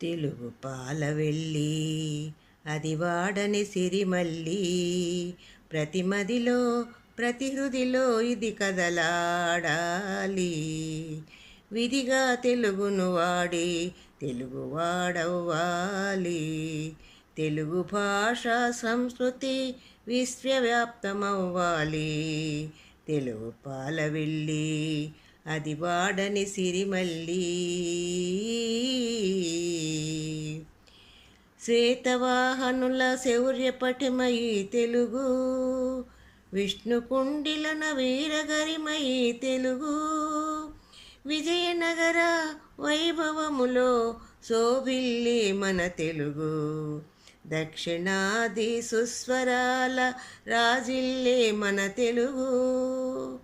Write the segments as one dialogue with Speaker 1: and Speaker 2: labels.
Speaker 1: తెలుగు పాలవెల్లి అది వాడని సిరిమల్లి, ప్రతి మదిలో ప్రతి హృదిలో ఇది కదలాడాలి. విధిగా తెలుగును వాడి తెలుగువాడవ్వాలి. తెలుగు భాష సంస్కృతి విశ్వవ్యాప్తమవ్వాలి. తెలుగు పాలవెల్లి అది వాడని సిరిమల్లి. శ్వేతవాహనుల శౌర్యపటిమయి తెలుగు, విష్ణుకుండిలన వీరగరిమయి తెలుగు, విజయనగర వైభవములో శోభిల్లి మన తెలుగు, దక్షిణాది సుస్వరాల రాజిల్లే మన తెలుగు.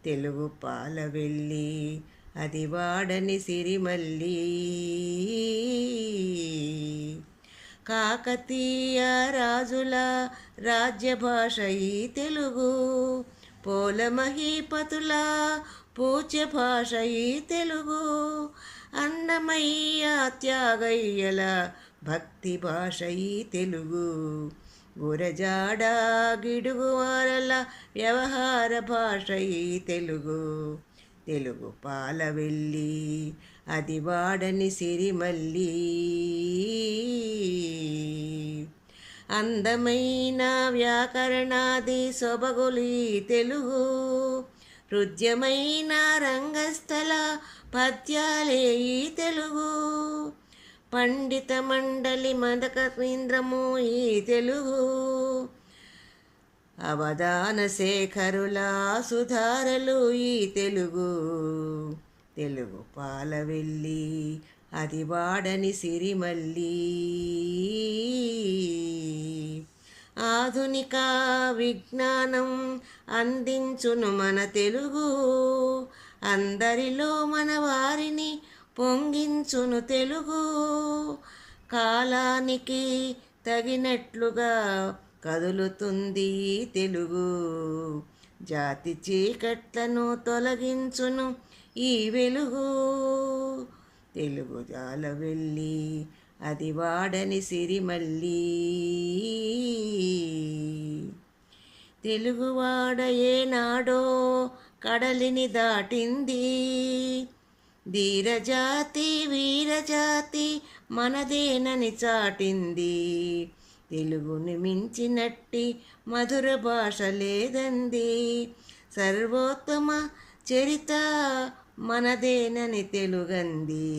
Speaker 1: తెలుగు పాలవెల్లి అది వాడని సిరిమల్లి. కాకతీయ రాజుల రాజ్యభాష ఈ తెలుగు, పోలమహీపతుల పూజ్య భాష ఈ తెలుగు, అన్నమయ్య త్యాగయ్యల భక్తి భాష ఈ తెలుగు, గురజాడ గిడుగువారల వ్యవహార భాష ఈ తెలుగు. తెలుగు పాలవెల్లి అది వాడని సిరిమల్లి. అందమైన వ్యాకరణాది సొబగులు ఈ తెలుగు, హృద్యమైన రంగస్థల పద్యాలే ఈ తెలుగు, పండిత మండలి మదకరీంద్రము ఈ తెలుగు, అవధాన శేఖరుల సుధారలు ఈ తెలుగు. తెలుగు పాలవెల్లి అది వాడని సిరిమల్లి. ఆధునిక విజ్ఞానం అందించును మన తెలుగు, అందరిలో మన వారిని పొంగించును తెలుగు, కాలానికి తగినట్లుగా కదులుతుంది తెలుగు, జాతి చీకట్లను తొలగించును ఈ వెలుగు. తెలుగు జాలవెల్లి అది వాడని సిరిమల్లి. తెలుగువాడ ఏనాడో కడలిని దాటింది, ధీరజాతి వీరజాతి మనదేనని చాటింది, తెలుగుని మించినట్టి మధుర భాష లేదంది, సర్వోత్తమ చరిత మనదేనని తెలుగంది.